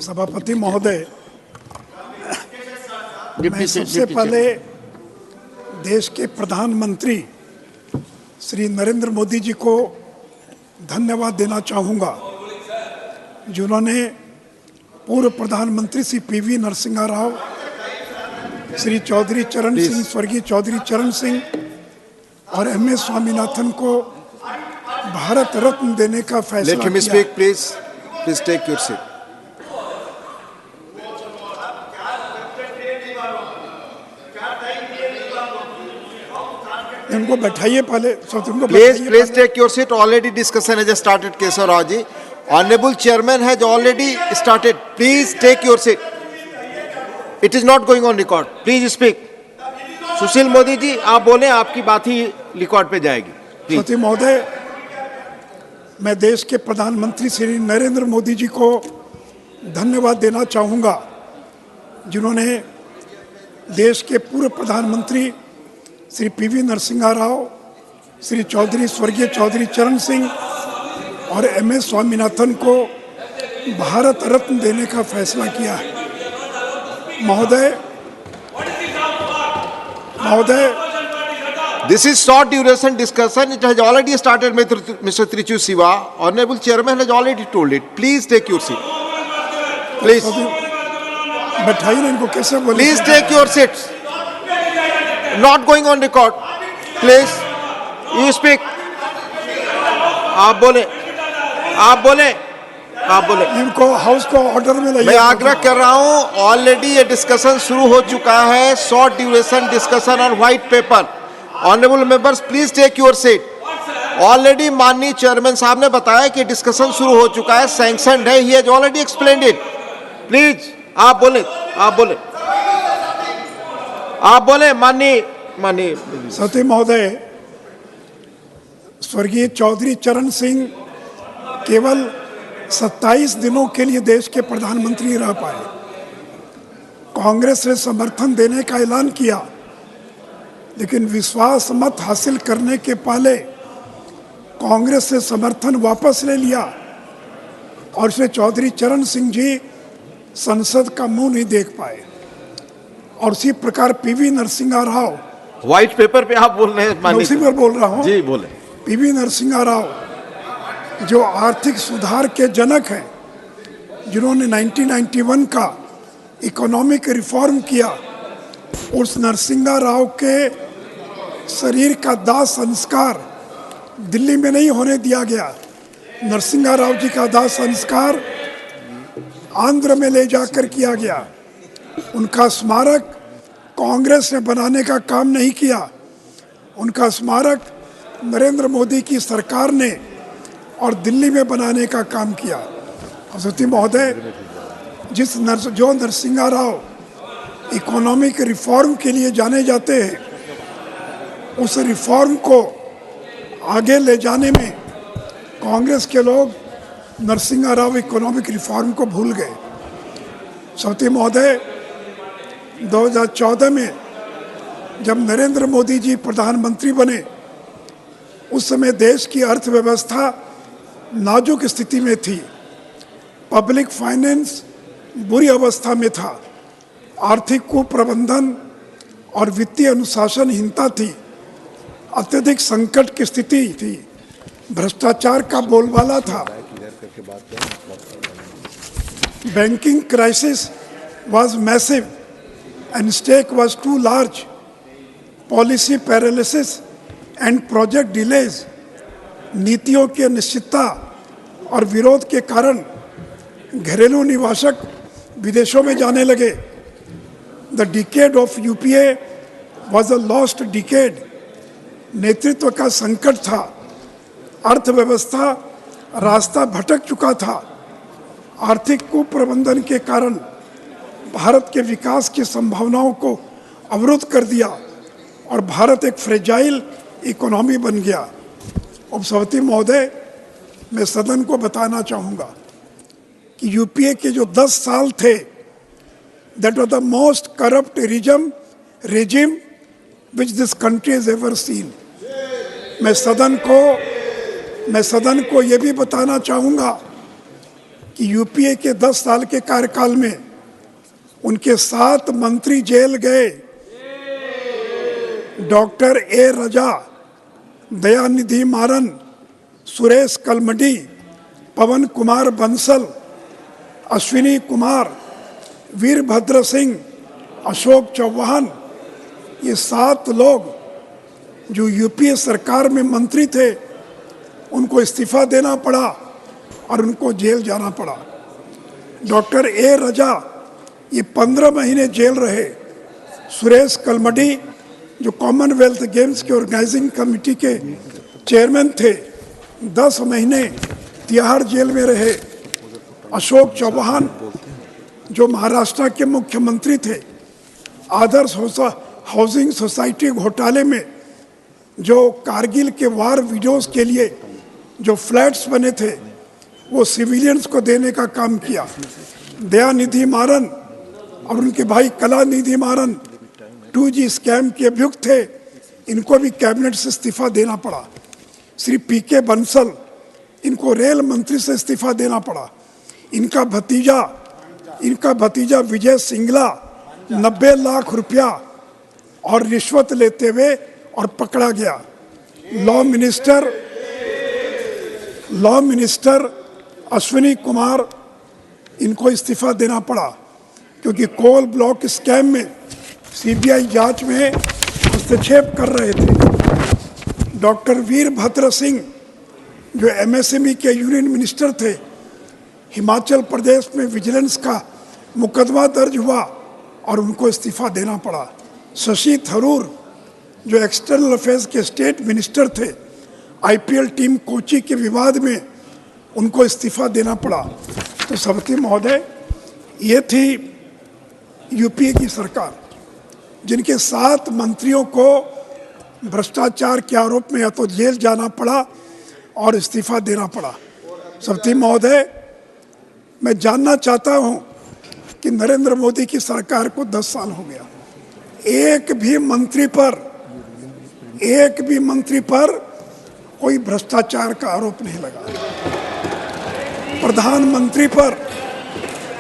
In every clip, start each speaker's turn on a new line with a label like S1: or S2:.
S1: सभापति महोदय, मैं सबसे पहले देश के प्रधानमंत्री श्री नरेंद्र मोदी जी को धन्यवाद देना चाहूँगा, जिन्होंने पूर्व प्रधानमंत्री श्री पीवी नरसिम्हा राव, श्री चौधरी चरण सिंह, स्वर्गीय चौधरी चरण सिंह और MS स्वामीनाथन को भारत रत्न देने का फैसला किया।
S2: Let him speak, please. Please take your seat.
S1: इनको बैठाइए पहले।
S2: Please take your seat. Already discussion has started, Keshav Rao ji. Honorable Chairman has already started. Please take your seat. It is not going on record. Please speak. Sushil Modi ji, आप बोले, आपकी बात ही record पे जाएगी।
S1: सभापति महोदय, मैं देश के प्रधानमंत्री श्री नरेंद्र मोदी जी को धन्यवाद देना चाहूँगा, जिन्होंने देश के पूर्व प्रधानमंत्री श्री पीवी नरसिम्हा राव, श्री स्वर्गीय चौधरी चरण सिंह और MS स्वामीनाथन को भारत रत्न देने का फैसला किया है। महोदय,
S2: this is short duration discussion. It has already started, Mr. Trichu Siva. Honorable Chairman has already told it. Please take your seat. Please.
S1: बैठाइए ना इनको, कैसे बोले?
S2: Please take your seats. Not going on record. Please. You speak. आप बोले।
S1: इनको house को order में लाइए।
S2: मैं आग्रह कर रहा हूं, ऑलरेडी ये डिस्कशन शुरू हो चुका है। Short duration discussion on white paper. Honourable members, please take your seat. Already माननीय चेयरमैन साहब ने बताया कि डिस्कशन शुरू हो चुका है, सैंक्शनड है। He has already explained it. Please आप बोले माननीय
S1: सती महोदय, स्वर्गीय चौधरी चरण सिंह केवल 27 दिनों के लिए देश के प्रधानमंत्री रह पाए। कांग्रेस ने समर्थन देने का ऐलान किया, लेकिन विश्वास मत हासिल करने के पहले कांग्रेस से समर्थन वापस ले लिया और श्री चौधरी चरण सिंह जी संसद का मुंह नहीं देख पाए। और उसी प्रकार PV Narasimha Rao,
S2: white paper पे आप बोल रहे हैं?
S1: उसी पर बोल रहा हूँ
S2: जी, बोले।
S1: पीवी नरसिम्हा राव जो आर्थिक सुधार के जनक हैं, जिन्होंने 1991 का इकोनॉमिक रिफॉर्म किया, उस नरसिम्हा राव के शरीर का दाह संस्कार दिल्ली में नहीं होने दिया गया। नरसिम्हा राव जी का दाह संस्कार आंध्र में ले जाकर किया गया। उनका स्मारक कांग्रेस ने बनाने का काम नहीं किया, उनका स्मारक नरेंद्र मोदी की सरकार ने और दिल्ली में बनाने का काम किया। सती महोदय, जो नरसिम्हा राव इकोनॉमिक रिफॉर्म के लिए जाने जाते हैं, उस रिफॉर्म को आगे ले जाने में कांग्रेस के लोग नरसिम्हा राव इकोनॉमिक रिफॉर्म को भूल गए। सती महोदय, 2014 में जब नरेंद्र मोदी जी प्रधानमंत्री बने, उस समय देश की अर्थव्यवस्था नाजुक स्थिति में थी। पब्लिक फाइनेंस बुरी अवस्था में था। आर्थिक कुप्रबंधन और वित्तीय अनुशासनहीनता थी। अत्यधिक संकट की स्थिति थी। भ्रष्टाचार का बोलबाला था। Banking crisis was massive and stake was too large. Policy paralysis and project delays, नीतियों की अनिश्चितता और विरोध के कारण घरेलू निवासक विदेशों में जाने लगे। The decade of UPA was a lost decade. नेतृत्व का संकट था। अर्थव्यवस्था रास्ता भटक चुका था। आर्थिक कुप्रबंधन के कारण भारत के विकास की संभावनाओं को अवरुद्ध कर दिया और भारत एक फ्रेजाइल इकोनॉमी बन गया। उपसभापति महोदय, मैं सदन को बताना चाहूँगा कि यूपीए के जो 10 साल थे, that was the most corrupt regime which this country has ever seen. मैं सदन को ये भी बताना चाहूँगा कि यूपीए के 10 साल के कार्यकाल में उनके 7 मंत्री जेल गए। डॉक्टर ए रजा, दयानिधि मारन, सुरेश कलमडी, पवन कुमार बंसल, अश्विनी कुमार, वीरभद्र सिंह, अशोक चौहान, ये 7 लोग जो यूपीए सरकार में मंत्री थे, उनको इस्तीफा देना पड़ा और उनको जेल जाना पड़ा। डॉक्टर ए रजा ये 15 महीने जेल रहे। सुरेश कलमडी जो कॉमनवेल्थ गेम्स के ऑर्गेनाइजिंग कमेटी के चेयरमैन थे, 10 महीने तिहाड़ जेल में रहे। अशोक चौहान जो महाराष्ट्र के मुख्यमंत्री थे, आदर्श हाउसिंग सोसाइटी घोटाले में जो कारगिल के वार विडोज के लिए जो फ्लैट्स बने थे वो सिविलियंस को देने का काम किया। दयानिधि मारन और उनके भाई कलानिधि मारन 2G स्कैम के अभियुक्त थे, इनको भी कैबिनेट से इस्तीफा देना पड़ा। श्री पीके बंसल, इनको रेल मंत्री से इस्तीफा देना पड़ा। इनका भतीजा विजय सिंगला 90 लाख रुपया और रिश्वत लेते हुए और पकड़ा गया। लॉ मिनिस्टर अश्विनी कुमार, इनको इस्तीफा देना पड़ा क्योंकि कोल ब्लॉक स्कैम में सीबीआई जांच में हस्तक्षेप कर रहे थे। डॉक्टर वीरभद्र सिंह जो एमएसएमई के यूनियन मिनिस्टर थे, हिमाचल प्रदेश में विजिलेंस का मुकदमा दर्ज हुआ और उनको इस्तीफा देना पड़ा। शशि थरूर जो एक्सटर्नल अफेयर्स के स्टेट मिनिस्टर थे, आईपीएल टीम कोची के विवाद में उनको इस्तीफा देना पड़ा। तो सभापति महोदय, ये थी यूपीए की सरकार जिनके 7 मंत्रियों को भ्रष्टाचार के आरोप में या तो जेल जाना पड़ा और इस्तीफा देना पड़ा। सभापति महोदय, मैं जानना चाहता हूं कि नरेंद्र मोदी की सरकार को 10 साल हो गया, एक भी मंत्री पर कोई भ्रष्टाचार का आरोप नहीं लगा। प्रधानमंत्री पर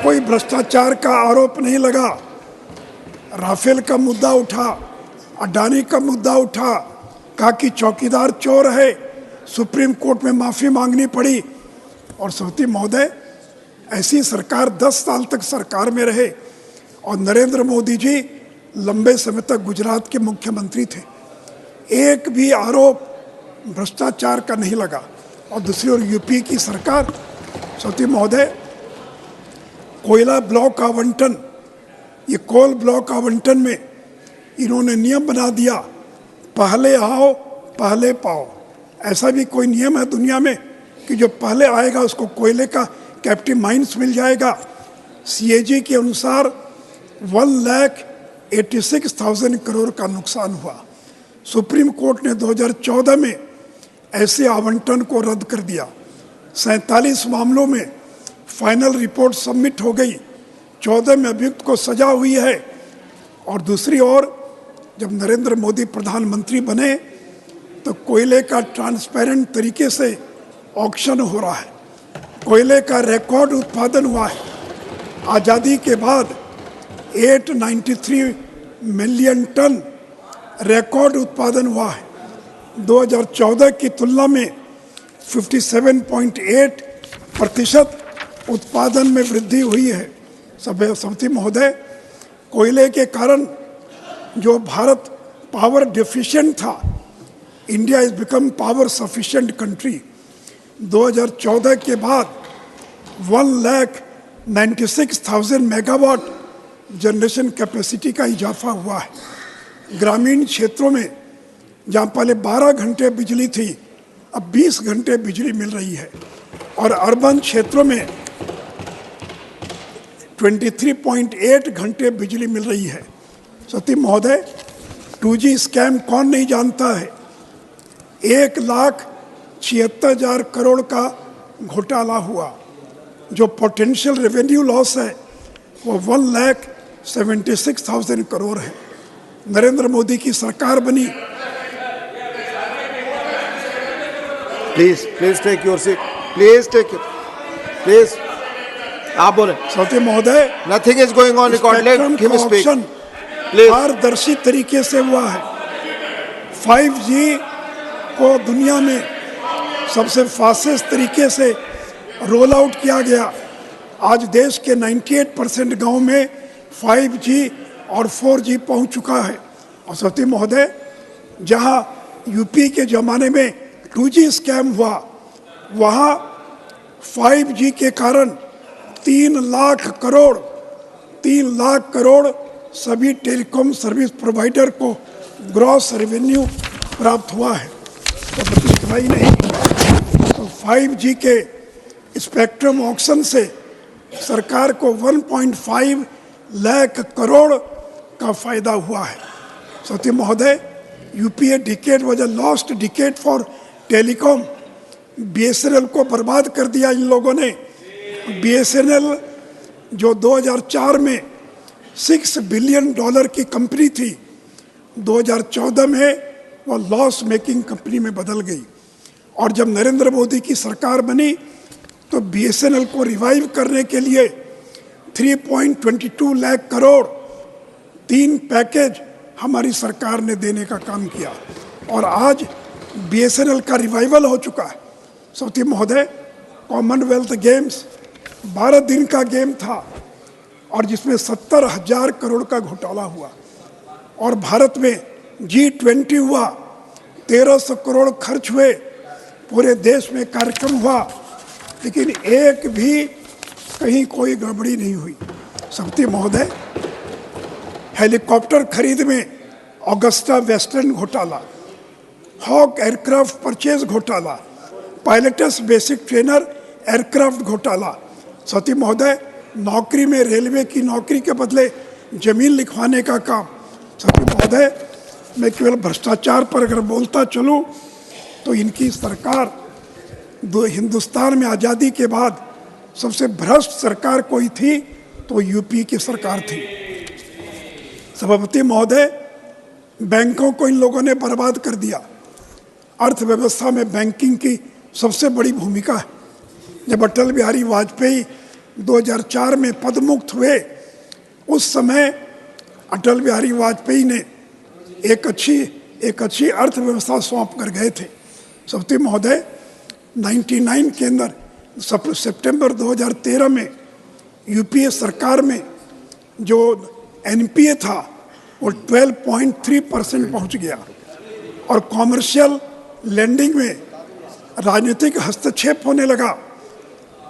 S1: कोई भ्रष्टाचार का आरोप नहीं लगा। राफेल का मुद्दा उठा, अडानी का मुद्दा उठा, कहा कि चौकीदार चोर है, सुप्रीम कोर्ट में माफी मांगनी पड़ी। और सभापति महोदय, ऐसी सरकार 10 साल तक सरकार में रहे और नरेंद्र मोदी जी लंबे समय तक गुजरात के मुख्यमंत्री थे, एक भी आरोप भ्रष्टाचार का नहीं लगा। और दूसरी ओर यूपी की सरकार, सभापति महोदय, कोयला ब्लॉक आवंटन, ये कोल ब्लॉक आवंटन में इन्होंने नियम बना दिया, पहले आओ पहले पाओ। ऐसा भी कोई नियम है दुनिया में कि जो पहले आएगा उसको कोयले का कैप्टिव माइंस मिल जाएगा? सीएजी के अनुसार 1,86,000 करोड़ का नुकसान हुआ। सुप्रीम कोर्ट ने 2014 में ऐसे आवंटन को रद्द कर दिया। 47 मामलों में फाइनल रिपोर्ट सबमिट हो गई, 14 में अभियुक्त को सजा हुई है। और दूसरी ओर जब नरेंद्र मोदी प्रधानमंत्री बने तो कोयले का ट्रांसपेरेंट तरीके से ऑक्शन हो रहा है, कोयले का रिकॉर्ड उत्पादन हुआ है। आज़ादी के बाद 893 मिलियन टन रिकॉर्ड उत्पादन हुआ है। 2014 की तुलना में 57.8% उत्पादन में वृद्धि हुई है। सभापति महोदय, कोयले के कारण जो भारत पावर डेफिशिएंट था, India is become power sufficient country. 2014 के बाद 1,96,000 मेगावाट जनरेशन कैपेसिटी का इजाफा हुआ है। ग्रामीण क्षेत्रों में जहाँ पहले 12 घंटे बिजली थी, अब 20 घंटे बिजली मिल रही है। और अर्बन क्षेत्रों में 23.8 घंटे बिजली मिल रही है। सती महोदय, 2G स्कैम कौन नहीं जानता है? 1,76,000 करोड़ का घोटाला हुआ। जो पोटेंशियल रेवेन्यू लॉस है वो 1,76,000 करोड़ है। नरेंद्र मोदी की सरकार बनी।
S2: Please take your seat, please आप बोले।
S1: सौते महोदय,
S2: nothing is going on record, let
S1: spectrum
S2: him
S1: का
S2: स्पीक
S1: ऑप्शन
S2: प्लीज।
S1: पारदर्शी तरीके से हुआ है। 5G को दुनिया में सबसे फास्टेस्ट तरीके से रोल आउट किया गया। आज देश के 98% गांव में 5G और 4G पहुंच चुका है। और सती महोदय, जहां यूपी के ज़माने में 2G स्कैम हुआ, वहां 5G के कारण 3 लाख करोड़ सभी टेलीकॉम सर्विस प्रोवाइडर को ग्रॉस रेवेन्यू प्राप्त हुआ है। तो बताई नहीं। तो 5G के स्पेक्ट्रम ऑक्शन से सरकार को 1.5 लाख करोड़ का फायदा हुआ है। सत्य महोदय, UPA decade was a lost decade for telecom. BSNL को बर्बाद कर दिया इन लोगों ने। BSNL जो 2004 में $6 बिलियन की कंपनी थी, 2014 में वो लॉस मेकिंग कंपनी में बदल गई। और जब नरेंद्र मोदी की सरकार बनी तो BSNL को रिवाइव करने के लिए 3.22 लाख करोड़ 3 पैकेज हमारी सरकार ने देने का काम किया। और आज BSNL का रिवाइवल हो चुका है। सौती महोदय, कॉमनवेल्थ गेम्स 12 दिन का गेम था और जिसमें 70,000 करोड़ का घोटाला हुआ। और भारत में G20 हुआ, 1300 करोड़ खर्च हुए, पूरे देश में कार्यक्रम हुआ, लेकिन एक भी कहीं कोई गड़बड़ी नहीं हुई। सौती महोदय, हेलीकॉप्टर खरीद में ऑगस्टा वेस्टर्न घोटाला, हॉक एयरक्राफ्ट परचेज घोटाला, पायलटस बेसिक ट्रेनर एयरक्राफ्ट घोटाला। सती महोदय, नौकरी में रेलवे की नौकरी के बदले जमीन लिखवाने का काम। सती महोदय, मैं केवल भ्रष्टाचार पर अगर बोलता चलूं तो इनकी सरकार हिंदुस्तान में आज़ादी के बाद सबसे भ्रष्ट सरकार कोई थी तो यूपी की सरकार थी। सभापति महोदय, बैंकों को इन लोगों ने बर्बाद कर दिया। अर्थव्यवस्था में बैंकिंग की सबसे बड़ी भूमिका है। जब अटल बिहारी वाजपेयी 2004 में पदमुक्त हुए, उस समय अटल बिहारी वाजपेयी ने एक अच्छी अर्थव्यवस्था सौंप कर गए थे। सभापति महोदय, 99 के अंदर सितंबर 2013 में यूपीए सरकार में जो NPA था वो 12.3% पहुंच गया। और कॉमर्शियल लैंडिंग में राजनीतिक हस्तक्षेप होने लगा।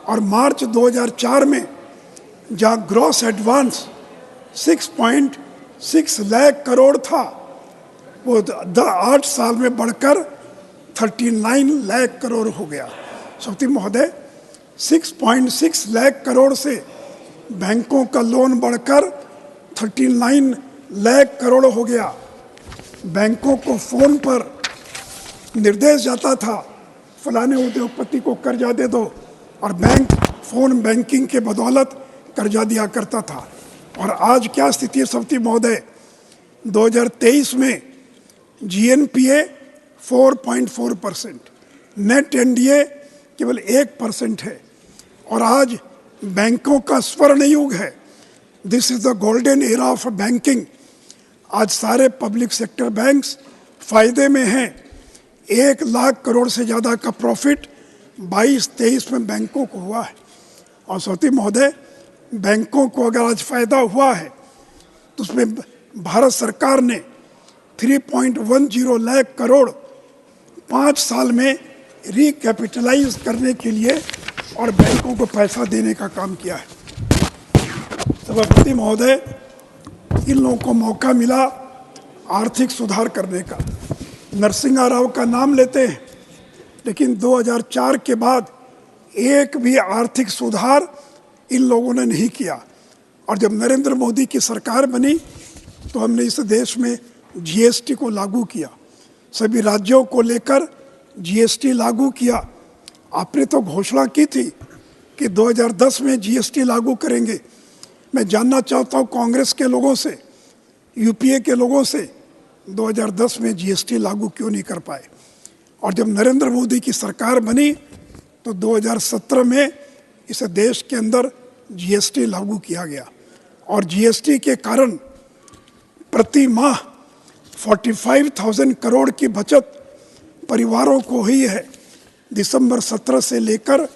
S1: और मार्च 2004 में जहां ग्रॉस एडवांस 6.6 लाख करोड़ था, वो 8 साल में बढ़कर 39 लाख करोड़ हो गया। सौती महोदय, 6.6 लाख करोड़ से बैंकों का लोन बढ़कर 39 लाख करोड़ हो गया। बैंकों को फोन पर निर्देश जाता था, फलाने उद्योगपति को कर्जा दे दो, और बैंक फोन बैंकिंग के बदौलत कर्जा दिया करता था। और आज क्या स्थिति है सभापति महोदय, 2023 में GNPA 4.4%, नेट NDA केवल 1% है। और आज बैंकों का स्वर्ण युग है। This is the golden era of banking. आज सारे पब्लिक सेक्टर बैंक्स फायदे में हैं। 1 लाख करोड़ से ज़्यादा का प्रॉफिट 22-23 में बैंकों को हुआ है। और सौती महोदय, बैंकों को अगर आज फायदा हुआ है तो उसमें भारत सरकार ने 3.10 लाख करोड़ 5 साल में रिकैपिटलाइज करने के लिए और बैंकों को पैसा देने का काम किया है। सभापति महोदय, इन लोगों को मौका मिला आर्थिक सुधार करने का। नरसिंहा राव का नाम लेते हैं, लेकिन 2004 के बाद एक भी आर्थिक सुधार इन लोगों ने नहीं किया। और जब नरेंद्र मोदी की सरकार बनी तो हमने इस देश में GST को लागू किया, सभी राज्यों को लेकर GST लागू किया। आपने तो घोषणा की थी कि 2010 में GST लागू करेंगे। मैं जानना चाहता हूँ कांग्रेस के लोगों से, यूपीए के लोगों से, 2010 में GST लागू क्यों नहीं कर पाए? और जब नरेंद्र मोदी की सरकार बनी तो 2017 में इस देश के अंदर जीएसटी लागू किया गया और जीएसटी के कारण प्रति माह 45,000 करोड़ की बचत परिवारों को हुई है दिसंबर 17 से लेकर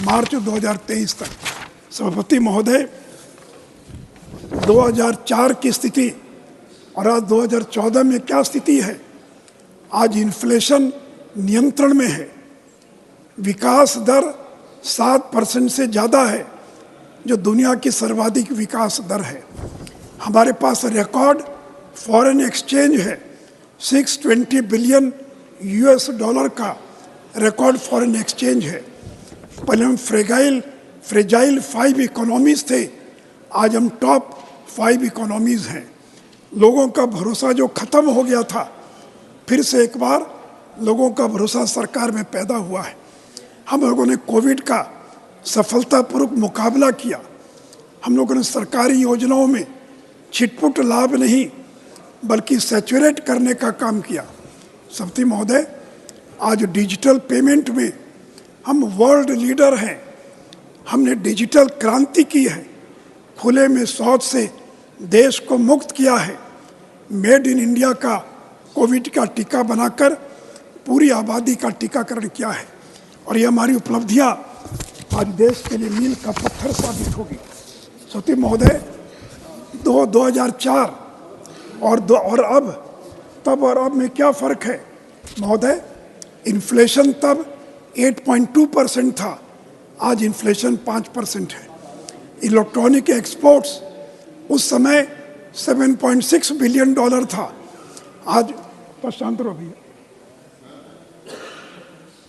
S1: मार्च 2023 तक। सभापति महोदय, 2004 की स्थिति और आज 2014 में क्या स्थिति है? आज इन्फ्लेशन नियंत्रण में है, विकास दर 7% से ज़्यादा है जो दुनिया की सर्वाधिक विकास दर है। हमारे पास रिकॉर्ड फॉरेन एक्सचेंज है, 620 बिलियन यूएस डॉलर का रिकॉर्ड फॉरेन एक्सचेंज है। पहले हम फ्रेजाइल 5 इकोनॉमीज थे, आज हम टॉप 5 इकोनॉमीज हैं। लोगों का भरोसा जो खत्म हो गया था, फिर से एक बार लोगों का भरोसा सरकार में पैदा हुआ है। हम लोगों ने कोविड का सफलतापूर्वक मुकाबला किया। हम लोगों ने सरकारी योजनाओं में छिटपुट लाभ नहीं बल्कि सैचुरेट करने का काम किया। सभापति महोदय, आज डिजिटल पेमेंट में हम वर्ल्ड लीडर हैं। हमने डिजिटल क्रांति की है, खुले में शौच से देश को मुक्त किया है, मेड इन इंडिया का कोविड का टीका बनाकर पूरी आबादी का टीकाकरण किया है और ये हमारी उपलब्धियां आज देश के लिए मील का पत्थर साबित होगी। सभापति महोदय, 2004 और अब में क्या फ़र्क है महोदय? इन्फ्लेशन तब 8.2% था, आज इन्फ्लेशन 5% है। इलेक्ट्रॉनिक एक्सपोर्ट्स उस समय $7.6 बिलियन था, आज प्रशांत रो भैया।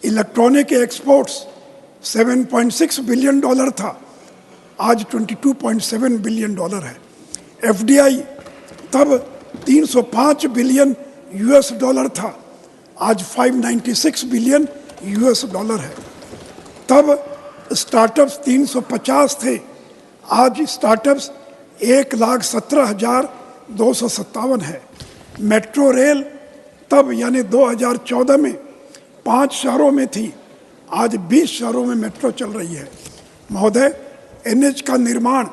S1: इलेक्ट्रॉनिक एक्सपोर्ट्स 7.6 बिलियन था, आज 22.7 बिलियन है। एफडीआई तब 305 बिलियन यूएस डॉलर था, आज 596 बिलियन यूएस डॉलर है। तब स्टार्टअप्स 350 थे, आज स्टार्टअप्स 1,17,257 है। मेट्रो रेल तब यानी 2014 में 5 शहरों में थी, आज 20 शहरों में मेट्रो चल रही है। महोदय, एनएच का निर्माण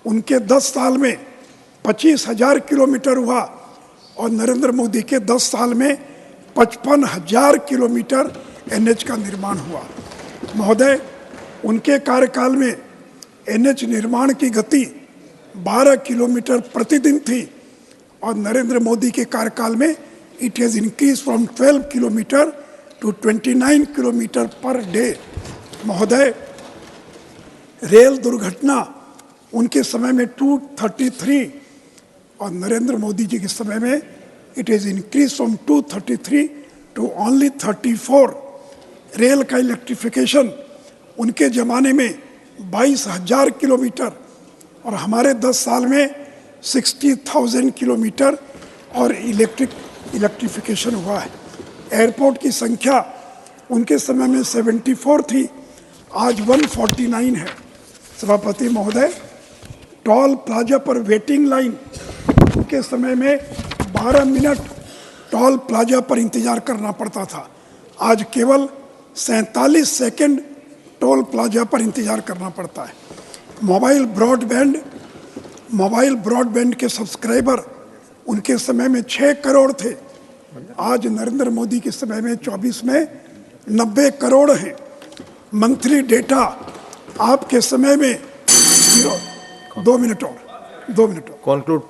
S1: उनके 10 साल में 25,000 किलोमीटर हुआ और नरेंद्र मोदी के 10 साल में 55,000 किलोमीटर एनएच का निर्माण हुआ। महोदय, उनके कार्यकाल में एनएच निर्माण की गति 12 किलोमीटर प्रतिदिन थी और नरेंद्र मोदी के कार्यकाल में it has increase from 12 kilometre to 29 kilometre per day. महोदय, रेल दुर्घटना उनके समय में 233 और नरेंद्र मोदी जी के समय में it is increase from 233 to only 34। रेल का इलेक्ट्रिफिकेशन उनके ज़माने में 22,000 किलोमीटर और हमारे 10 साल में 60,000 किलोमीटर और इलेक्ट्रिफिकेशन हुआ है। एयरपोर्ट की संख्या उनके समय में 74 थी, आज 149 है। सभापति महोदय, टोल प्लाजा पर वेटिंग लाइन उनके समय में 12 मिनट टोल प्लाजा पर इंतज़ार करना पड़ता था, आज केवल 47 सेकंड टोल प्लाजा पर इंतज़ार करना पड़ता है। मोबाइल ब्रॉडबैंड के सब्सक्राइबर उनके समय में 6 करोड़ थे, आज नरेंद्र मोदी के समय में 24 में 90 करोड़ हैं। मंथली डेटा आपके समय में 2 मिनट और
S2: कंक्लूड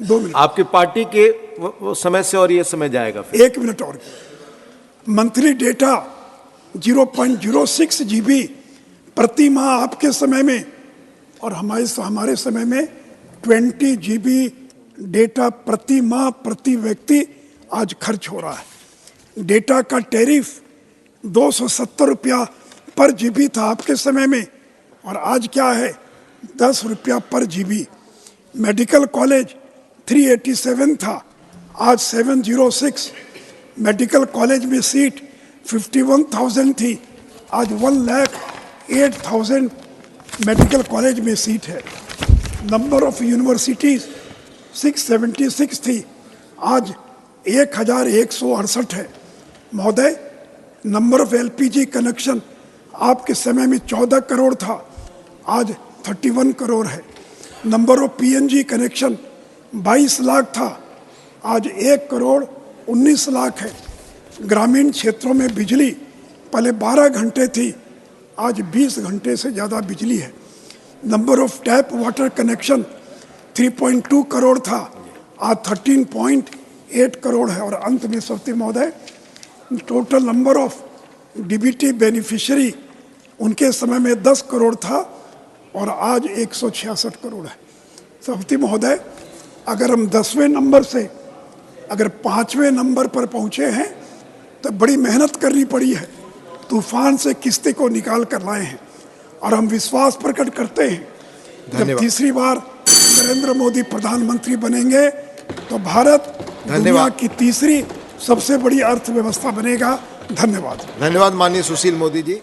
S3: 2 मिनट
S2: आपकी पार्टी के वो समय से और ये समय जाएगा फिर।
S1: 1 मिनट और। मंथली डेटा 0.06 GB प्रति माह आपके समय में और हमारे समय में 20 GB डेटा प्रति माह प्रति व्यक्ति आज खर्च हो रहा है। डेटा का टैरिफ 270 रुपया पर GB था आपके समय में और आज क्या है 10 रुपया पर GB। मेडिकल कॉलेज 387 था, आज 706। मेडिकल कॉलेज में सीट 51,000 थी, आज 1,08,000 मेडिकल कॉलेज में सीट है। नंबर ऑफ यूनिवर्सिटीज़ 676 थी, आज 1,168 है। महोदय, नंबर ऑफ LPG कनेक्शन आपके समय में 14 करोड़ था, आज 31 करोड़ है। Number of PNG connection 22 lakh था, आज 1 करोड़ 19 लाख है। ग्रामीण क्षेत्रों में बिजली पहले 12 घंटे थी, आज 20 घंटे से ज़्यादा बिजली है। Number of tap water connection 3.2 crore था, आज 13.8 करोड़ है। और अंत में सभापति महोदय, total number of DBT beneficiary उनके समय में 10 करोड़ था और आज 166 करोड़ है। सभापति महोदय, अगर हम 10वें नंबर से अगर 5वें नंबर पर पहुंचे हैं तो बड़ी मेहनत करनी पड़ी है, तूफान से किस्ती को निकाल कर लाए हैं। और हम विश्वास प्रकट करते हैं जब तीसरी बार नरेंद्र मोदी प्रधानमंत्री बनेंगे तो भारत दुनिया की तीसरी सबसे बड़ी अर्थव्यवस्था बनेगा। धन्यवाद।
S2: धन्यवाद माननीय सुशील मोदी जी।